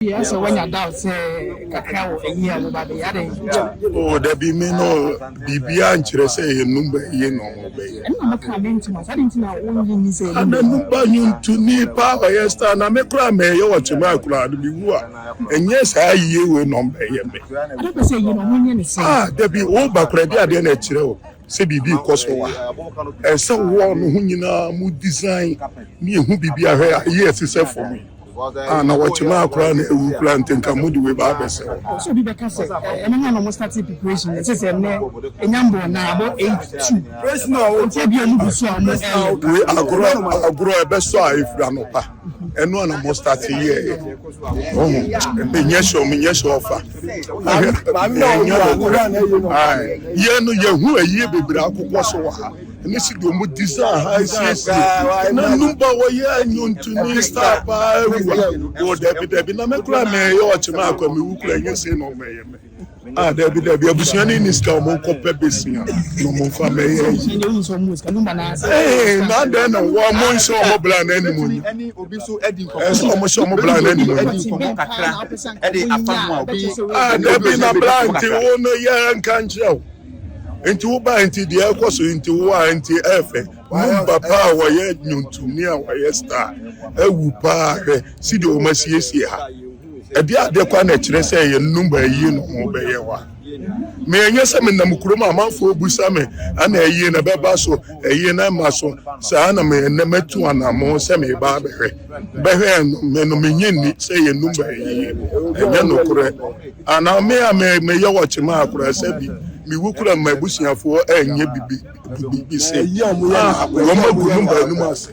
Yes, so when you're down, say, cacao, a year about the other. Oh, there be me no BB and say a number yen or obey. And I'm coming to my I didn't know only say, And then you to me power, yes, and I make cry may you watch my crowd be war. And yes, I you will number yen. I don't say, you know, when you say, there be all back ready at the natural. Say BB Kosowa. And so one who you know, mood design me who be a yes, is for me. And I watch my crown, who planting Kamudi with Barbers. So be back, and I'm almost starting preparation. It says a number now about 82. There's no, we are grow a best if Ranopa. And one of most at a year. Oh, yes, offer. Who a year be Braco. And this is the design. I say, no, you to me, stop. Oh, Debbie, no, make cry, may you watch my community and say no, may. Ah, Debbie, a bushani is come on, copper business. No more family. Hey, not then a one more so mobile anymore. Any obiso edding, almost so mobile anymore. Ah, Debbie, not blind, you know, young can't show. Into buy into the air course into war into F. Papa, why you to near why star? A whoopa, see the Omasia here. A dear, the quantity say a number you know, may yes, I mean, Namukroma, Manfo Busame, and a year in a babaso, a year in a maso, Saname, and never two and a more semi barber. Behan, Menominian, say a number a year, and then no correct. And now may you watch a mark, I said. Me wukula my bushia for a ye bibi say, Roma Gulumba Numas.